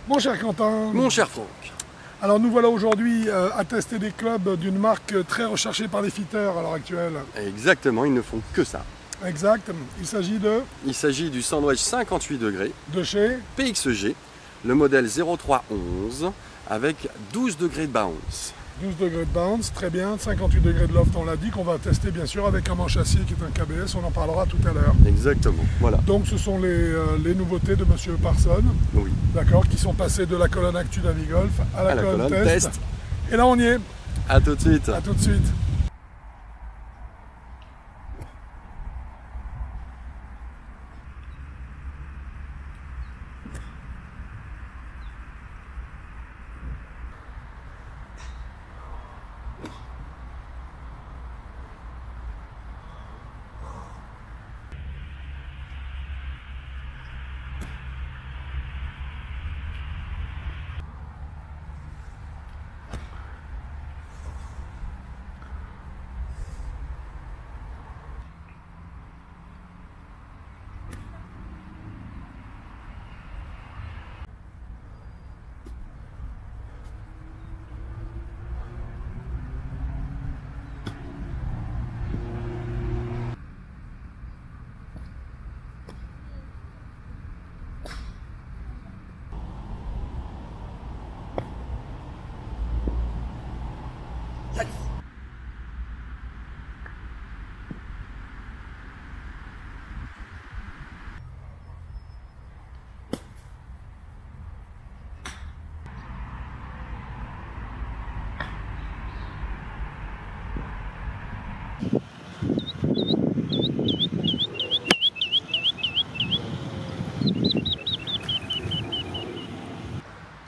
Mon cher Quentin, Mon cher Franck. alors nous voilà aujourd'hui à tester des clubs d'une marque très recherchée par les fitters à l'heure actuelle. Exactement, ils ne font que ça. Exact, il s'agit Il s'agit du sandwich 58 degrés de chez PXG, le modèle 0311 avec 12 degrés de bounce. 12 degrés de bounce, très bien, 58 degrés de loft, on l'a dit, qu'on va tester bien sûr avec un manche acier qui est un KBS, on en parlera tout à l'heure. Exactement, voilà. Donc ce sont les nouveautés de Monsieur Parson, Oui. d'accord, qui sont passées de la colonne Actu Navigolf à la colonne test. Et là on y est, À tout de suite. à tout de suite.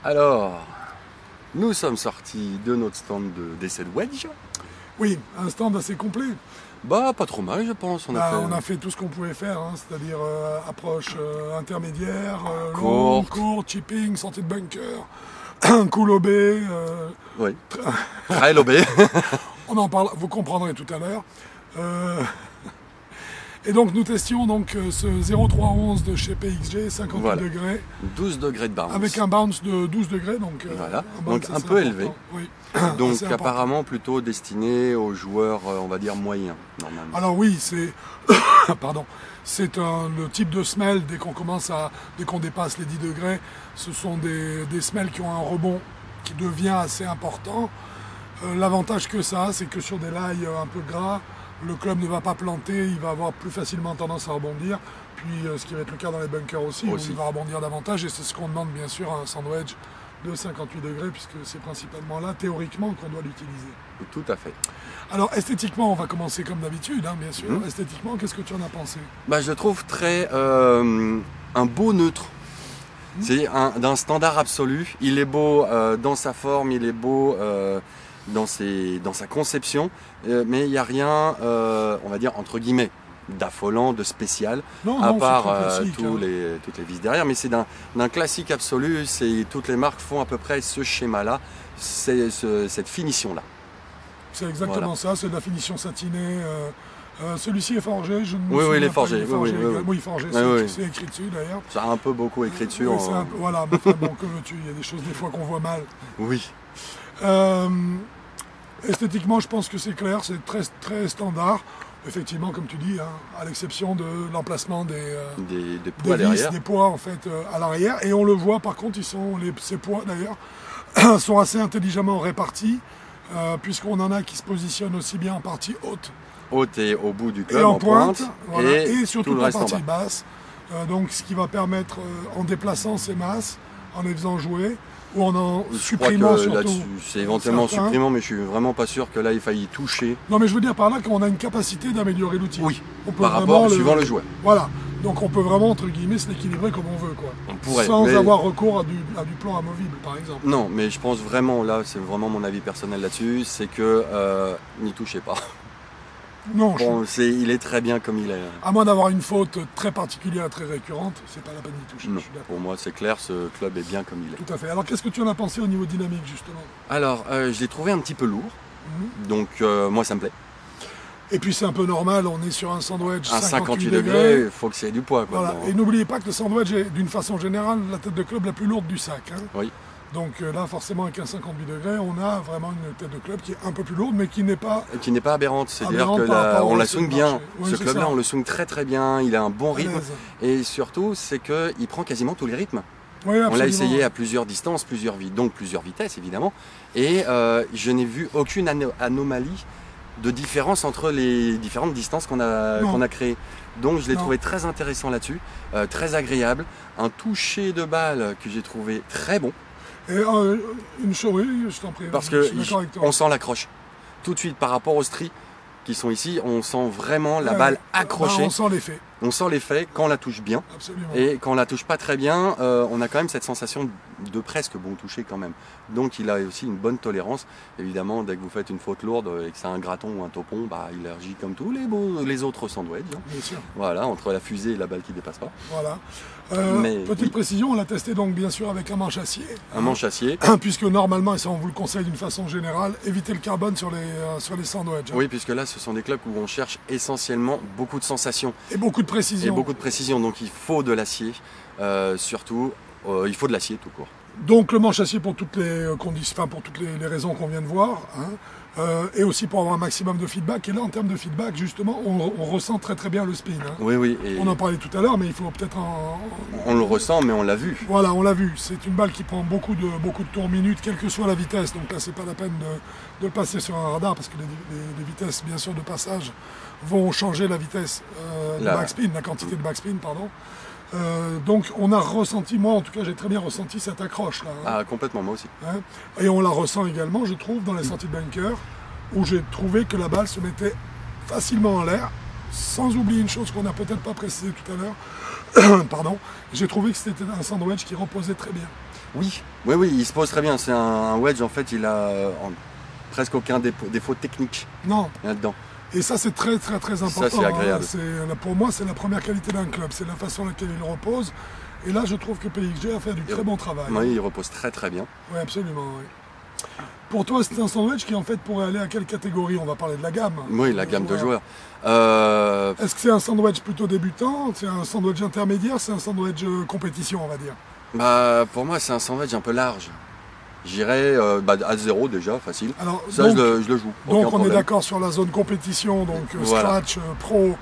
Alors, nous sommes sortis de notre stand d'essai de wedge. Oui, un stand assez complet. Bah, pas trop mal, je pense. On a fait tout ce qu'on pouvait faire, hein, c'est-à-dire approche intermédiaire, Courte. longue, courte, chipping, sortie de bunker, cool OB. Oui. Trail OB. On en parle, vous comprendrez tout à l'heure. Et donc nous testions donc, ce 0311 de chez PXG, 58 Voilà. degrés, 12 degrés de bounce. avec un bounce de 12 degrés, donc, Voilà. bounce Donc un assez peu important. élevé. Oui. Donc Assez important. apparemment plutôt destiné aux joueurs, on va dire, moyens, normalement. Alors oui, c'est pardon, c'est le type de semelle dès qu'on dépasse les 10 degrés, ce sont des semelles qui ont un rebond qui devient assez important. L'avantage que ça a, c'est que sur des lails un peu gras, le club ne va pas planter, il va avoir plus facilement tendance à rebondir. Puis ce qui va être le cas dans les bunkers aussi, où il va rebondir davantage, et c'est ce qu'on demande bien sûr à un sandwich de 58 degrés, puisque c'est principalement là, théoriquement, qu'on doit l'utiliser. Tout à fait. Alors esthétiquement, on va commencer comme d'habitude, hein, bien sûr. Esthétiquement, qu'est-ce que tu en as pensé? Bah, je le trouve très un beau neutre. C'est d'un standard absolu. Il est beau dans sa forme, il est beau dans sa conception, mais il n'y a rien, on va dire entre guillemets, d'affolant, de spécial, à part toutes les vis derrière. Mais c'est d'un classique absolu. Toutes les marques font à peu près ce schéma-là, cette finition-là. C'est exactement ça, c'est de la finition satinée. Celui-ci est forgé, je ne me Oui, souviens il est pas, forgé. Oui, forgé, c'est écrit dessus d'ailleurs. Ça a un peu beaucoup écrit dessus. Oui, voilà, mais enfin, bon, que veux-tu, il y a des choses des fois qu'on voit mal. Oui. Esthétiquement, je pense que c'est clair, c'est très, très standard. Effectivement, comme tu dis, hein, à l'exception de l'emplacement des poids derrière. Des poids en fait à l'arrière. Et on le voit, par contre, ces poids d'ailleurs sont assez intelligemment répartis, puisqu'on en a qui se positionnent aussi bien en partie haute Et au bout du club, et en pointe, voilà, et surtout tout le en reste partie en bas. basse. Donc ce qui va permettre, en déplaçant ces masses, en les faisant jouer, ou en supprimant surtout. C'est éventuellement supprimant, mais je suis vraiment pas sûr que là il faille y toucher. Non, mais je veux dire par là qu'on a une capacité d'améliorer l'outil. Oui, on peut par rapport suivant le joueur. Voilà, donc on peut vraiment entre guillemets se l'équilibrer comme on veut, quoi. On pourrait, sans avoir recours à du plan amovible, par exemple. Non, mais je pense vraiment, là c'est vraiment mon avis personnel là-dessus, c'est que n'y touchez pas. Non, bon, il est très bien comme il est. À moins d'avoir une faute très particulière, très récurrente, c'est pas la peine d'y toucher. Non, pour moi c'est clair, ce club est bien comme il est. Tout à fait. Alors qu'est-ce que tu en as pensé au niveau dynamique justement? Alors, je l'ai trouvé un petit peu lourd, donc moi ça me plaît. Et puis c'est un peu normal, on est sur un sandwich À 58 degrés, il faut que c'est du poids. Quoi, voilà. Et n'oubliez pas que le sandwich est d'une façon générale la tête de club la plus lourde du sac. Hein. Oui. Donc là, forcément, avec un 58 degrés, on a vraiment une tête de club qui est un peu plus lourde, mais qui n'est pas... Qui n'est pas aberrante, c'est-à-dire que on la swing bien. Oui, Ce club-là, on le swing très très bien, il a un bon rythme. Et surtout, c'est qu'il prend quasiment tous les rythmes. Oui, on l'a essayé à plusieurs distances, donc plusieurs vitesses évidemment. Et je n'ai vu aucune anomalie de différence entre les différentes distances qu'on a créées. Donc je l'ai trouvé très intéressant là-dessus, très agréable. Un toucher de balle que j'ai trouvé très bon. Et une chose, oui, je t'en prie. Parce qu'on sent l'accroche. Tout de suite par rapport aux stries qui sont ici, on sent vraiment la balle accrochée. On sent l'effet. On sent l'effet quand on la touche bien. Absolument. Et quand on la touche pas très bien, on a quand même cette sensation de presque bon toucher quand même. Donc il a aussi une bonne tolérance. Évidemment, dès que vous faites une faute lourde et que c'est un graton ou un topon, bah, il agit comme tous les autres sandwichs. Hein. Bien sûr. Voilà, entre la fusée et la balle qui dépasse pas. Voilà. Petite précision, on l'a testé donc bien sûr avec un manche acier. Un manche acier. Puisque normalement, et ça on vous le conseille d'une façon générale, évitez le carbone sur les sandwichs. Hein. Oui, puisque là ce sont des clubs où on cherche essentiellement beaucoup de sensations. Et beaucoup de précision. Et beaucoup de précision, donc il faut de l'acier, surtout, il faut de l'acier tout court. Donc le manche acier pour toutes les conditions, enfin pour toutes les raisons qu'on vient de voir, hein, et aussi pour avoir un maximum de feedback. Et là, en termes de feedback, justement, on ressent très très bien le spin. Hein. Oui, oui. Et on en parlait tout à l'heure, mais il faut peut-être on le ressent, mais on l'a vu. Voilà, on l'a vu. C'est une balle qui prend beaucoup de tours minutes, quelle que soit la vitesse. Donc là, c'est pas la peine de le passer sur un radar, parce que les vitesses, bien sûr, de passage vont changer la vitesse de backspin, la quantité de backspin, pardon. Donc on a ressenti, moi en tout cas j'ai très bien ressenti cette accroche là. Hein. Ah complètement, moi aussi. Hein, et on la ressent également, je trouve, dans les sorties de bunker, où j'ai trouvé que la balle se mettait facilement en l'air, sans oublier une chose qu'on n'a peut-être pas précisé tout à l'heure. Pardon. J'ai trouvé que c'était un sandwich qui reposait très bien. Oui, oui, oui, il se pose très bien. C'est un wedge, en fait, il a presque aucun défaut technique. Non. Là-dedans. Et ça, c'est très très très important. Ça, c'est agréable. Hein. Pour moi, c'est la première qualité d'un club. C'est la façon à laquelle il repose. Et là, je trouve que PXG a fait du très bon travail. Oui, il repose très très bien. Oui, absolument. Oui. Pour toi, c'est un sandwich qui en fait pourrait aller à quelle catégorie? On va parler de la gamme. Oui, la gamme de joueurs. Est-ce que c'est un sandwich plutôt débutant? C'est un sandwich intermédiaire? C'est un sandwich compétition, on va dire? Bah, pour moi, c'est un sandwich un peu large. J'irais à 0 déjà, facile. Alors, ça, donc, je le joue. Donc on est d'accord sur la zone compétition, donc voilà. Scratch, pro,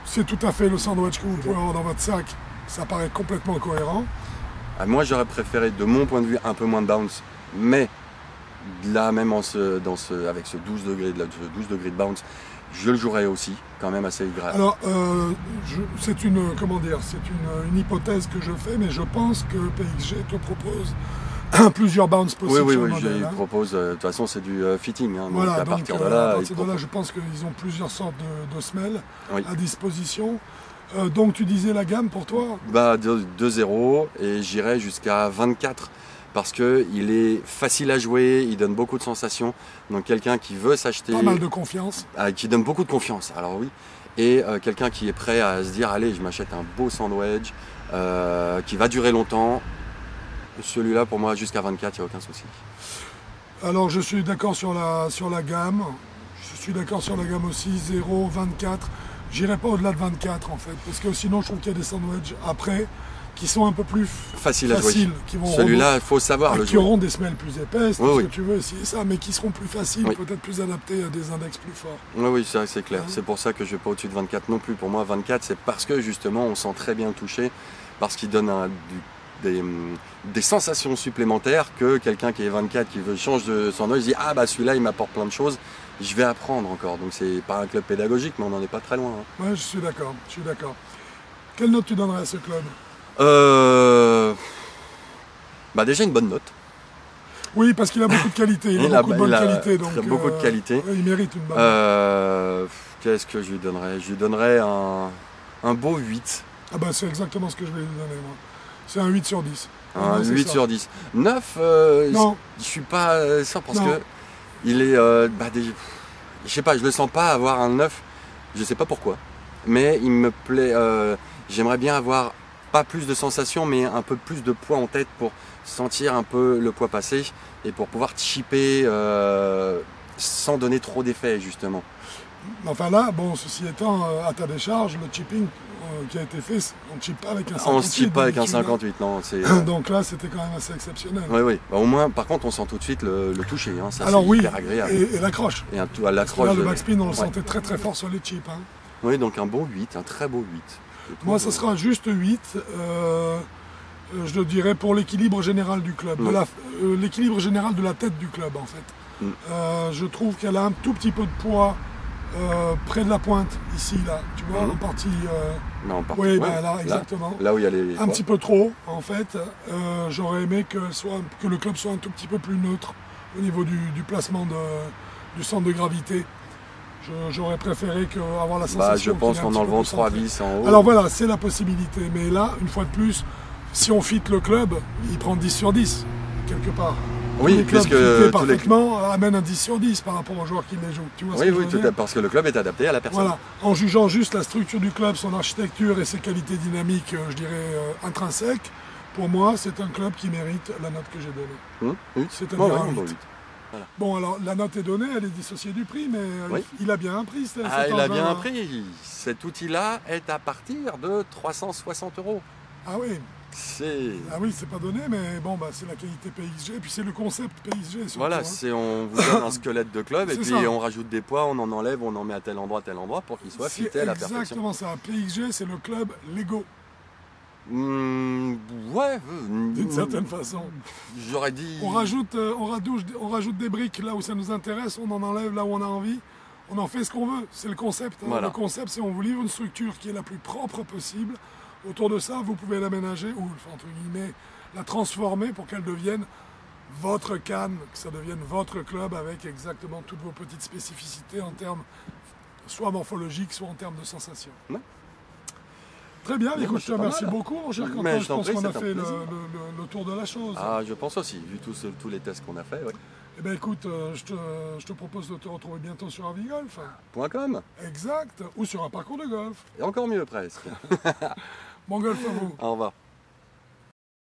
c'est tout à fait le sandwich que vous pouvez avoir dans votre sac. Ça paraît complètement cohérent. Moi, j'aurais préféré, de mon point de vue, un peu moins de bounce. Mais là, même avec ce 12 degrés, de bounce, je le jouerais aussi, quand même assez grave. Alors, c'est une hypothèse que je fais, mais je pense que PXG te propose plusieurs bounces possibles. Oui, sur oui, le modèle, je propose. De toute façon, c'est du fitting. Hein, voilà, donc à partir de là, je pense qu'ils ont plusieurs sortes de semelles oui. à disposition. Donc, tu disais la gamme pour toi? Bah, de 0 et j'irai jusqu'à 24 parce qu'il est facile à jouer, il donne beaucoup de sensations. Donc, quelqu'un qui veut s'acheter. Pas mal de confiance. Qui donne beaucoup de confiance, alors oui. Et quelqu'un qui est prêt à se dire allez, je m'achète un beau sandwich qui va durer longtemps. Celui-là, pour moi, jusqu'à 24, il n'y a aucun souci. Alors, je suis d'accord sur la gamme. Je suis d'accord sur la gamme aussi, 0, 24. J'irai pas au-delà de 24, en fait. Parce que sinon, je trouve qu'il y a des sandwichs après qui sont un peu plus faciles à jouer. Celui-là, il faut savoir le jouer. Qui auront des semelles plus épaisses, oui, ce que tu veux, si ça, mais qui seront plus faciles, peut-être plus adaptés à des index plus forts. Oui, oui, c'est clair. C'est pour ça que je ne vais pas au-dessus de 24 non plus. Pour moi, 24, c'est parce que, justement, on sent très bien le toucher, parce qu'il donne des sensations supplémentaires que quelqu'un qui est 24, qui veut changer de sandwich, dit ah bah celui-là il m'apporte plein de choses, je vais apprendre encore. Donc c'est pas un club pédagogique, mais on n'en est pas très loin. Hein. Ouais, je suis d'accord. Quelle note tu donnerais à ce club? Bah déjà une bonne note. Oui, parce qu'il a beaucoup de qualité, il a beaucoup de bonne qualité. Donc, beaucoup de qualité. Il mérite une bonne note. Qu'est-ce que je lui donnerais? Je lui donnerais un beau 8. Ah bah c'est exactement ce que je vais lui donner moi. C'est un 8 sur 10. Un 8 sur 10. 9, non. Je suis pas sûr parce que il est je sais pas, je le sens pas avoir un 9, je sais pas pourquoi. Mais il me plaît, j'aimerais bien avoir pas plus de sensations mais un peu plus de poids en tête pour sentir un peu le poids passer et pour pouvoir chipper sans donner trop d'effet justement. Enfin là, bon, ceci étant, à ta décharge, le chipping qui a été fait, on ne chippe pas avec un 58. On ne se chippe pas avec un 58, non. Donc là, c'était quand même assez exceptionnel. Oui, oui. Bah, au moins, par contre, on sent tout de suite le toucher. Hein. Ça, alors oui, hyper agréable. Et l'accroche. Et à l'accroche. Là, le backspin, on le sentait très très fort sur les chips. Hein. Oui, donc un bon 8, un très beau 8. Moi, ça sera juste 8. Je le dirais pour l'équilibre général du club. L'équilibre général de la tête du club, en fait. Je trouve qu'elle a un tout petit peu de poids près de la pointe, ici, là. Tu vois, en partie... oui, ben, là, exactement. Là où il y a les... Un petit peu trop, en fait. J'aurais aimé que le club soit un tout petit peu plus neutre au niveau du placement du centre de gravité. J'aurais préféré avoir la sensation... je pense qu'en enlevant 3 vis en haut... Alors voilà, c'est la possibilité. Mais là, une fois de plus, si on fit le club, il prend 10 sur 10, quelque part. Oui, puisque parfaitement amène un 10 sur 10 par rapport aux joueurs qui les jouent. Tu vois parce que le club est adapté à la personne. Voilà, en jugeant juste la structure du club, son architecture et ses qualités dynamiques, je dirais intrinsèques, pour moi, c'est un club qui mérite la note que j'ai donnée. C'est-à-dire un 8. Voilà. Bon, alors la note est donnée, elle est dissociée du prix, mais il a bien un prix. Il a bien un prix. Cet outil-là est à partir de 360 €. Ah oui. Ah oui, c'est pas donné, mais bon, c'est la qualité PSG, et puis c'est le concept PSG. Surtout, voilà, on vous donne un squelette de club, et puis on rajoute des poids, on en enlève, on en met à tel endroit, pour qu'il soit fité à la perfection. C'est exactement ça. PSG, c'est le club Lego. Ouais. D'une certaine façon. J'aurais dit... On rajoute des briques là où ça nous intéresse, on en enlève là où on a envie. On en fait ce qu'on veut. C'est le concept. Hein. Voilà. Le concept, c'est on vous livre une structure qui est la plus propre possible. Autour de ça, vous pouvez l'aménager ou, entre guillemets, la transformer pour qu'elle devienne votre canne, que ça devienne votre club avec exactement toutes vos petites spécificités en termes soit morphologiques, soit en termes de sensations. Ouais. Très bien, écoute, je te remercie beaucoup, mon cher Quentin. Je pense qu'on a fait le tour de la chose. Ah, je pense aussi, vu tous les tests qu'on a fait. Ouais. Eh bien écoute, je te propose de te retrouver bientôt sur Avigolf. .com. Exact, ou sur un parcours de golf. Et encore mieux presque. Bon golf à vous. Au revoir.